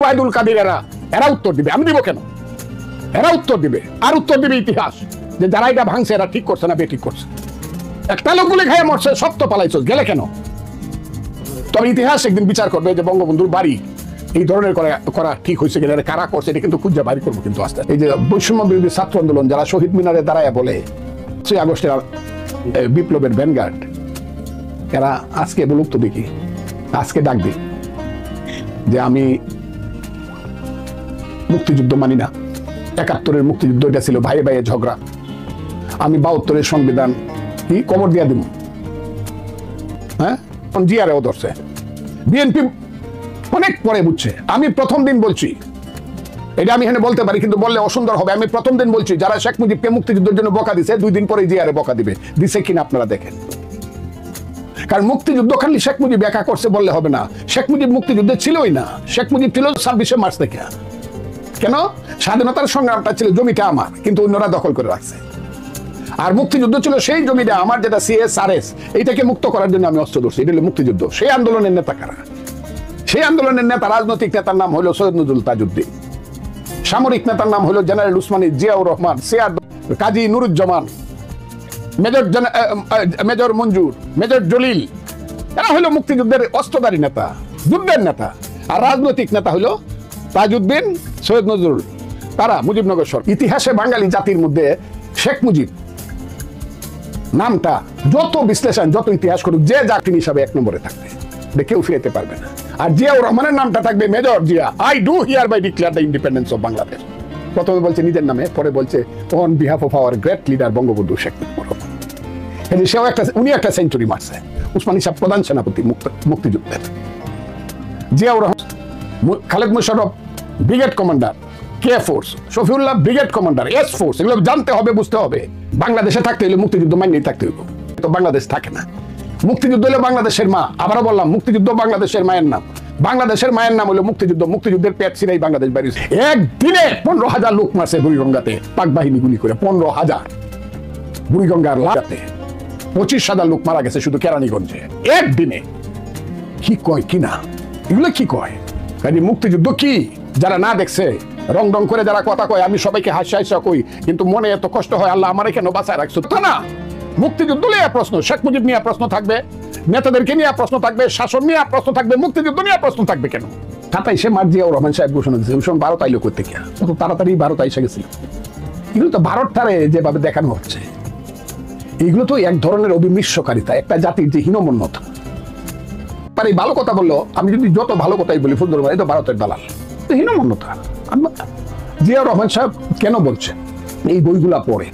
ওবায়দুল কাদের এরা উত্তর দিবে। আমি দিব কেন? এরা উত্তর দিবে। আর উত্তর দিবে ইতিহাস, যে যারা এটা ভাঙছে এরা ঠিক করছে না বেঠিক করছে। একটা লোক গুলি খাইয়ে মরছে, সব তো পালাইছো, গেলে কেন? তবে ইতিহাস একদিন বিচার করবে যে বঙ্গবন্ধুর বাড়ি এই ধরনের করা ঠিক হয়েছে কিনা, কারা করছে এটা কিন্তু খুঁজে বাইর করবো। কিন্তু আস্তে এই যে বৈষম্য বিরোধী ছাত্র আন্দোলন যারা শহীদ মিনারে দাঁড়ায় বলে 6 আগস্টের বিপ্লবের ভ্যানগার্ড, এরা আজকে বলুক তো দেখি, আজকে ডাক দিই যে আমি মুক্তিযুদ্ধ মানি না, 71-এর মুক্তিযুদ্ধ এটা ছিল ভাইয়ে ভাইয়ে ঝগড়া, আমি 72-এর সংবিধান কি কবর দিয়া দিব। হ্যাঁ, জিয়ারেও ধরছে, বিএনপি অনেক পরে বুঝছে। আমি প্রথম দিন বলছি, এটা আমি এখানে বলতে পারি কিন্তু বললে অসুন্দর হবে, আমি প্রথম দিন বলছি যারা শেখ মুজিবকে মুক্তিযুদ্ধের জন্য বকা দিছে 2 দিন পরে জিয়ারে বকা দিবে, দিছে কিনা আপনারা দেখেন। কারণ মুক্তিযুদ্ধ খালি শেখ মুজিব একা করছে বললে হবে না। শেখ মুজিব মুক্তিযুদ্ধে ছিলই না, শেখ মুজিব ছিল 26শে মার্চ থেকে। কেন? স্বাধীনতার সংগ্রামটা ছিল জমিটা আমার, কিন্তু অন্যরা দখল করে রাখছে। আর মুক্তিযুদ্ধ ছিল সেই জমিটা আমার, যেটা CSRS, এইটাকে মুক্ত করার জন্য আমি অস্ত্র ধরছি, এটা হলো মুক্তিযুদ্ধ। সেই আন্দোলনের নেতা কারা? সেই আন্দোলনের নেতা, রাজনৈতিক নেতার নাম হলো সৈয়দ নজরুল তাজউদ্দিন, সামরিক নেতার নাম হলো জেনারেল উসমানী, জিয়াউর রহমান, কাজী নুরুজ্জামান, মেজর মঞ্জুর, মেজর জলিল। এরা হলো মুক্তিযুদ্ধের অস্ত্রধারী নেতা, যুদ্ধের নেতা। আর রাজনৈতিক নেতা হলো তাজউদ্দিন, সৈয়দ নজরুল, তারা মুজিবনগর সরকার। ইতিহাসে বাঙালি জাতির মধ্যে শেখ মুজিব নামটা যত বিশ্লেষণ, যত ইতিহাস করুক, যে জাতি হিসাবে 1 নম্বরে থাকবে, কেউ ফিরাতে পারবে না। আর জিয়াউর রহমানের নামটা থাকবে major Zia, I do hereby declare the independence of Bangladesh. প্রথমে বলছে নিজের নামে, পরে বলছে on behalf of our great leader Bangabandhu Sheikh Mujibur Rahman. সেও উনি একটা সেঞ্চুরি মারছে। উসমানী সাহেব প্রধান সেনাপতি মুক্তিযুদ্ধের, Ziaur Rahman, Khaled Mosharraf brigade commander K force, Shafiullah brigade commander S force. এগুলো জানতে হবে, বুঝতে হবে। বাংলাদেশে থাকতে হলে মুক্তিযুদ্ধ মাইনেই থাকতে হইব, তো বাংলাদেশ থাকে না। মুক্তিযুদ্ধ হলো বাংলাদেশের মা। আবারও বললাম, মুক্তিযুদ্ধ বাংলাদেশের মায়ের নাম। বাংলাদেশের মায়ের নাম হলো মুক্তিযুদ্ধ। মুক্তিযুদ্ধের পেট ছিঁড়েই বাংলাদেশ বেরিয়েছে। একদিনে 15,000 লোক মারছে বুড়িগঙ্গাতে, পাক বাহিনী গুলি করে। 15,000 বুড়িগঙ্গার লাগাতে 25,000 লোক মারা গেছে শুধু কেরানীগঞ্জে একদিনে। কি কয় কি না, এগুলো কি কয়? কাজে মুক্তিযুদ্ধ কি যারা না দেখছে, রং রং করে যারা কথা কয়, আমি সবাইকে হাসা কই, কিন্তু মনে এত কষ্ট হয়, আল্লাহ আমারে কেন বাঁচায় রাখছো। তা না, মুক্তিযুদ্ধ নিয়ে প্রশ্ন, শেখ মুজিব নিয়ে প্রশ্ন থাকবে, নেতাদেরকে নিয়ে প্রশ্ন থাকবে, শাসন নিয়ে প্রশ্ন থাকবে, মুক্তিযুদ্ধ নিয়ে প্রশ্ন থাকবে কেন? 27শে মার্চ জিয়াউর রহমান সাহেব ঘোষণা দিয়েছে। ওই সময় ভারত আইলো করতে গিয়া, কত তাড়াতাড়ি ভারত এসে গেছিল। এগুলো তো ভারতটারে যেভাবে দেখানো হচ্ছে, এগুলো তো এক ধরনের অবিমৃষ্যকারিতা, একটা জাতির যে হীনমন্যতা। এই ভালো কথা বললো, আমি যদি যত ভালো কথাই বলি ফুলদুর ভাই তো ভারতের দালাল, হীনমন্যতা। জিয়াউর রহমান সাহেব কেন বলছেন? এই বইগুলা পড়ে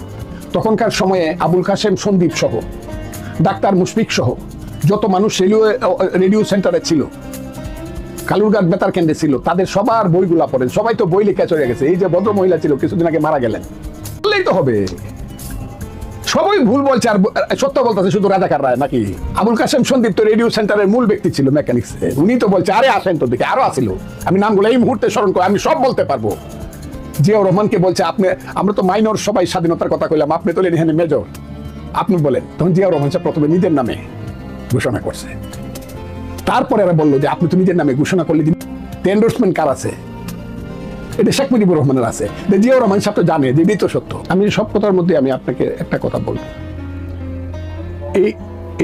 তখনকার সময়ে আবুল কাসেম সন্দীপ সহ, ডাক্তার মুশফিক সহ যত মানুষ রেডিও সেন্টারে ছিল, কালুরঘাট বেতার কেন্দ্রে ছিল, তাদের সবার বইগুলা পড়েন। সবাই তো বই লেখা চলে গেছে। এই যে ভদ্র মহিলা ছিল কিছুদিন আগে মারা গেলেন, বললেই তো হবে। সবাই ভুল বলছে আর সত্য বলতেছে শুধু রাজাকার রায় নাকি? আবুল কাসেম সন্দীপ তো রেডিও সেন্টারের মূল ব্যক্তি ছিল, মেকানিক্স। উনি তো বলছে আরে আসেন তো দেখে, আরো আসিল, আমি নামগুলো এই মুহূর্তে স্মরণ করে আমি সব বলতে পারবো। জিয়াউর রহমানকে বলছে আপনি, আমরা তো মাইনর সবাই স্বাধীনতার কথা কইলাম, আপনি তো এখানে মেজর, আপনি বলেন। তখন জিয়াউর রহমান সাহেব প্রথমে নিজের নামে ঘোষণা করছে, তারপরে এরা বললো যে আপনি তো নিজের নামে ঘোষণা করলে এন্ডোর্সমেন্ট কার আছে? এটা শেখ মুজিবুর রহমানের আছে। জিয়াউর রহমান সাহেব তো জানে যে এটাই তো সত্য। আমি সব কথার মধ্যে আমি আপনাকে একটা কথা বলবো,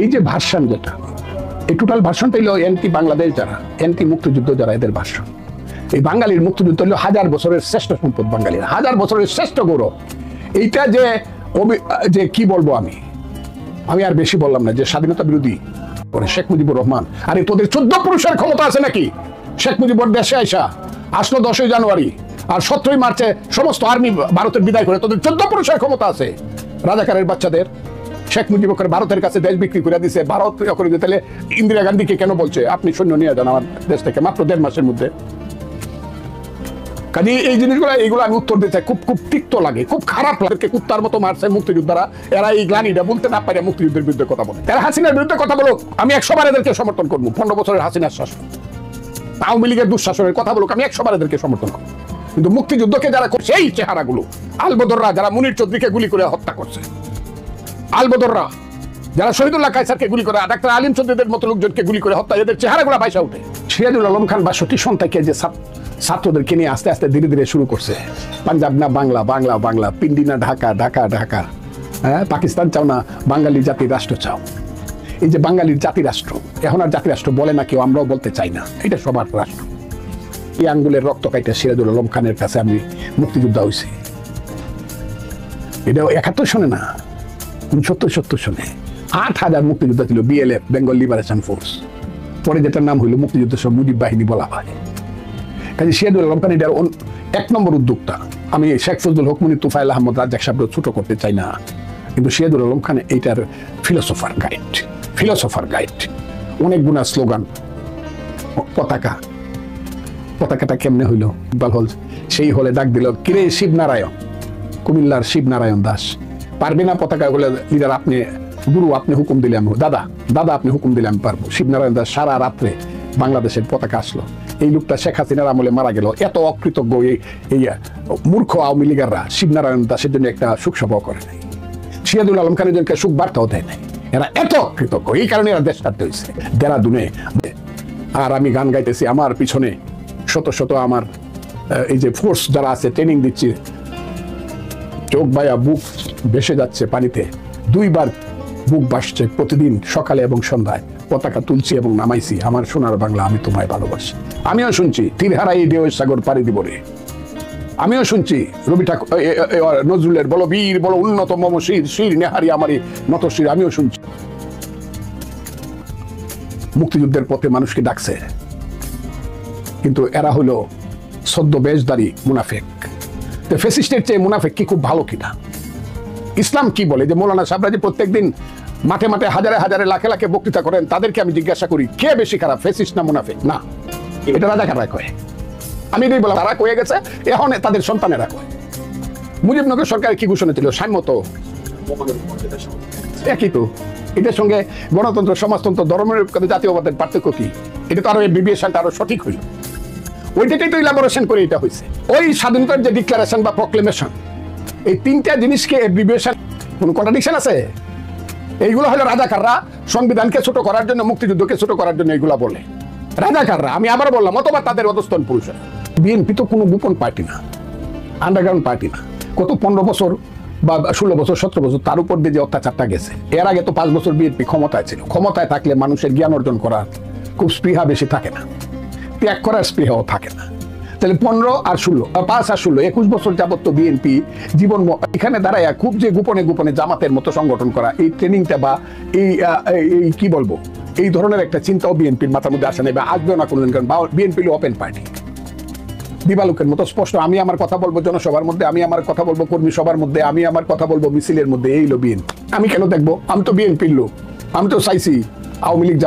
এই যে ভার্সন, যেটা এই টোটাল ভার্সনটা হলো এন্টি বাংলাদেশ যারা, এন্টি মুক্তিযুদ্ধ যারা, এদের ভার্সন। এই বাঙালির মুক্তিযুদ্ধ হলো 1000 বছরের শ্রেষ্ঠ সম্পদ, বাঙালির 1000 বছরের শ্রেষ্ঠ গৌরব। এইটা যে কি বলবো, আমি আর বেশি বললাম না, যে স্বাধীনতা বিরোধী করে শেখ মুজিবুর রহমান। আরে তোদের 14 পুরুষের ক্ষমতা আছে নাকি? শেখ মুজিবুর দেশে আইসা আসলো 10ই জানুয়ারি, আর 17ই মার্চে সমস্ত আর্মি ভারতের বিদায় করে। তোদের 14 পুরুষের ক্ষমতা আছে। রাজাকারের বাচ্চাদের শেখ মুজিব ভারতের কাছে দেশ বিক্রি করে দিছে। ভারত করে দিতে, তাহলে ইন্দিরা গান্ধীকে কেন বলছে আপনি সৈন্য নিয়ে যান আমার দেশ থেকে, মাত্র 1.5 মাসের মধ্যে? কাজে এই জিনিসগুলো, এইগুলো আমি উত্তর দিতে খুব খুব তিক্ত লাগে, খুব খারাপ লাগে। কুত্তার মতো মারছে মুক্তিযোদ্ধারা, এরা এই গ্লানিটা বলতে না পারে মুক্তিযুদ্ধের বিরুদ্ধে কথা বলে। এরা হাসিনার বিরুদ্ধে কথা বলো, আমি 100 বার এদেরকে সমর্থন করবো। 15 বছরের হাসিনার শাসন, আওয়ামী লীগের দুঃশাসনের কথা বলুক, আমি 100 বার এদেরকে সমর্থন করবো। কিন্তু মুক্তিযুদ্ধকে যারা করছে, এই চেহারাগুলো, আলবদররা যারা মুনির চৌধুরীকে গুলি করে হত্যা করছে, আলবদররা যারা শহীদুল্লাহ কায়সারকে গুলি করে, ডাক্তার আলিম চৌধুরীদের মতো লোকজনকে গুলি করে হত্যা, এদের চেহারাগুলো ভাইসা উঠে। সিরাজুল আলম খান 62 সন থেকে যে ছাত্রদেরকে নিয়ে আস্তে আস্তে ধীরে ধীরে শুরু করছে, পাঞ্জাব না বাংলা, বাংলা বাংলা, পিন্ডি না ঢাকা, ঢাকা ঢাকা, হ্যাঁ পাকিস্তান চাও না বাঙালি জাতির রাষ্ট্র চাও। এই যে বাঙালির জাতি রাষ্ট্র, এখন আর জাতি রাষ্ট্র বলে না কেউ, আমরাও বলতে চাই না, এটা সবার রাষ্ট্র। এই আঙ্গুলের রক্ত কাইটা সিরাজুল আলম খানের কাছে আমি মুক্তিযোদ্ধা হয়েছি। এটা 71 সনে না, 69-70 সনে 8,000 মুক্তিযোদ্ধা ছিল BLF, বেঙ্গল লিবারেশন ফোর্স, পরে যেটার নাম হইল মুক্তিযুদ্ধ সব মুজিব বাহিনী বলা হয়। কাজে সিরাজুল আলম খান এটার 1 নম্বর উদ্যোক্তা। আমি শেখ ফজলুল হক মুনি, তুফাইল আহমদ রাজ্জাক সাহেব ছোট করতে চাই না, কিন্তু সিরাজুল আলম খান এইটার ফিলোসফার গাইড। অনেক গুণা স্লোগান, পতাকাটা কেমনে হইল, ইকবাল হল সেই হলে ডাক দিল, কিরে শিবনারায়ণ, কুমিল্লার শিবনারায়ণ দাস, পারবে না পতাকা বলে, লিডার আপনি গুরু, আপনি হুকুম দিলে আমি, দাদা আপনি হুকুম দিলে আমি পারবো। শিবনারায়ণ দাস সারা রাত্রে বাংলাদেশের পতাকা আসলো। এই লোকটা শেখ হাসিনার আমলে মারা গেল। এত অকৃতজ্ঞ এই মূর্খ আওয়ামী লীগাররা শিবনারায়ণ দাসের জন্য একটা শোক সভাও করে নাই, সিরাজুল আলম খানের জন্য শোক বার্তাও দেয় নাই। এরা এত কৃতজ্ঞ, এই কারণে এরা দেশ ছাড়তে হয়েছে দেরাদুনে। আর আমি গান গাইতেছি, আমার পিছনে শত শত আমার এই যে ফোর্স যারা আছে, ট্রেনিং দিচ্ছি, চোখ বায়া বুক ভেসে যাচ্ছে পানিতে, 2 বার বুক ভাসছে প্রতিদিন সকালে এবং সন্ধ্যায়। পতাকা তুলছি এবং নামাইছি, আমার সোনার বাংলা আমি তোমায় ভালোবাসি। আমিও শুনছি তীরহারাই ঢেউ সাগর পাড়ি দিব রে। আমিও শুনছি রবি ঠাকুর, নজরুলের বলো বীর বলো উন্নত মম শির, শির নেহারি আমারই নত শির। আমিও শুনছি মুক্তিযুদ্ধের পথে মানুষকে ডাকছে, কিন্তু এরা হলো সদ্য বেশধারী মুনাফেক। তো ফ্যাসিস্টের চেয়ে মুনাফেক কি খুব ভালো কিনা? ইসলাম কি বলে যে মৌলানা সাহেবরা যে প্রত্যেকদিন মাঠে মাঠে হাজারে হাজারে লাখে লাখে বক্তৃতা করেন, তাদেরকে আমি জিজ্ঞাসা করি কে বেশি খারাপ, ফ্যাসিস্ট না মুনাফেক? না, এটা রাজাকাররা কয়। আমি এটাই বললাম, তারা কয়ে গেছে, এখন তাদের সন্তানেরা কয়। মুজিবনগর সরকার কি ঘোষণা ছিল? সাম্যত, একই তো। এটার সঙ্গে গণতন্ত্র, সমাজতন্ত্র, ধর্মের জাতীয়বাদের পার্থক্য কি? এটা তো আরো বিবেশনটা আরো সঠিক হইল। ওইটাই তো ইলাবোরেশন করে এটা হয়েছে। ওই স্বাধীনতার যে ডিক্লারেশন বা প্রক্লেমেশন, এই 3টা জিনিসকে বিবেশন, কোন কন্ট্রাডিকশন আছে? এইগুলো হলো রাজাকাররা সংবিধানকে ছোট করার জন্য, মুক্তিযুদ্ধকে ছোট করার জন্য এইগুলা বলে রাজাকাররা। আমি আবার বললাম, অথবা তাদের অধস্তন পুরুষেরা। বিএনপি তো কোনো গোপন পার্টি না, আন্ডারগ্রাউন্ড পার্টি না। কত 15 বছর বা 16 বছর 17 বছর তার উপর দিয়ে যে অত্যাচারটা গেছে, এর আগে তো 5 বছর বিএনপি ক্ষমতায় ছিল। ক্ষমতায় থাকলে মানুষের জ্ঞান অর্জন করার খুব স্পৃহা বেশি থাকে না, ত্যাগ করার স্পৃহাও থাকে না। তাহলে 15 আর 16, 5 আর 16, 21 বছর যাবত তো বিএনপি জীবন এখানে দাঁড়ায় খুব যে গোপনে গোপনে জামাতের মতো সংগঠন করা, এই ট্রেনিংটা বা এই কি বলবো, এই ধরনের একটা চিন্তাও বিএনপির মাথার মধ্যে আসে না বা আসবেও না কোনোদিন। কারণ বিএনপি ওপেন পার্টি, দিবালুকের মতো স্পষ্ট। আমি আমার কথা বলবো জনসভার মধ্যে, আমি আমার কথা বলবো কর্মী সভার মধ্যে, আমি আমার কথা বলবো মিছিলের মধ্যে। এই লো বিএনপি। আমি কেন দেখবো? আমি তো বিএনপির লোক। আমি তো চাইছি আওয়ামী লীগ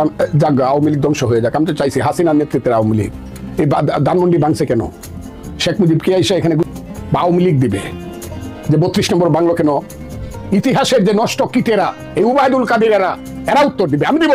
যাক, আওয়ামী লীগ ধ্বংস হয়ে যাক। আমি তো চাইছি হাসিনার নেতৃত্বের আওয়ামী লীগ। এই ধানমন্ডি ভাঙছে কেন? শেখ মুজিব কে এসে এখানে আওয়ামী লীগ দিবে যে 32 নম্বর বাংলো কেন? ইতিহাসের যে নষ্ট কীটেরা, এই উবায়দুল কাদেরেরা, এরা উত্তর দিবে। আমি দিব।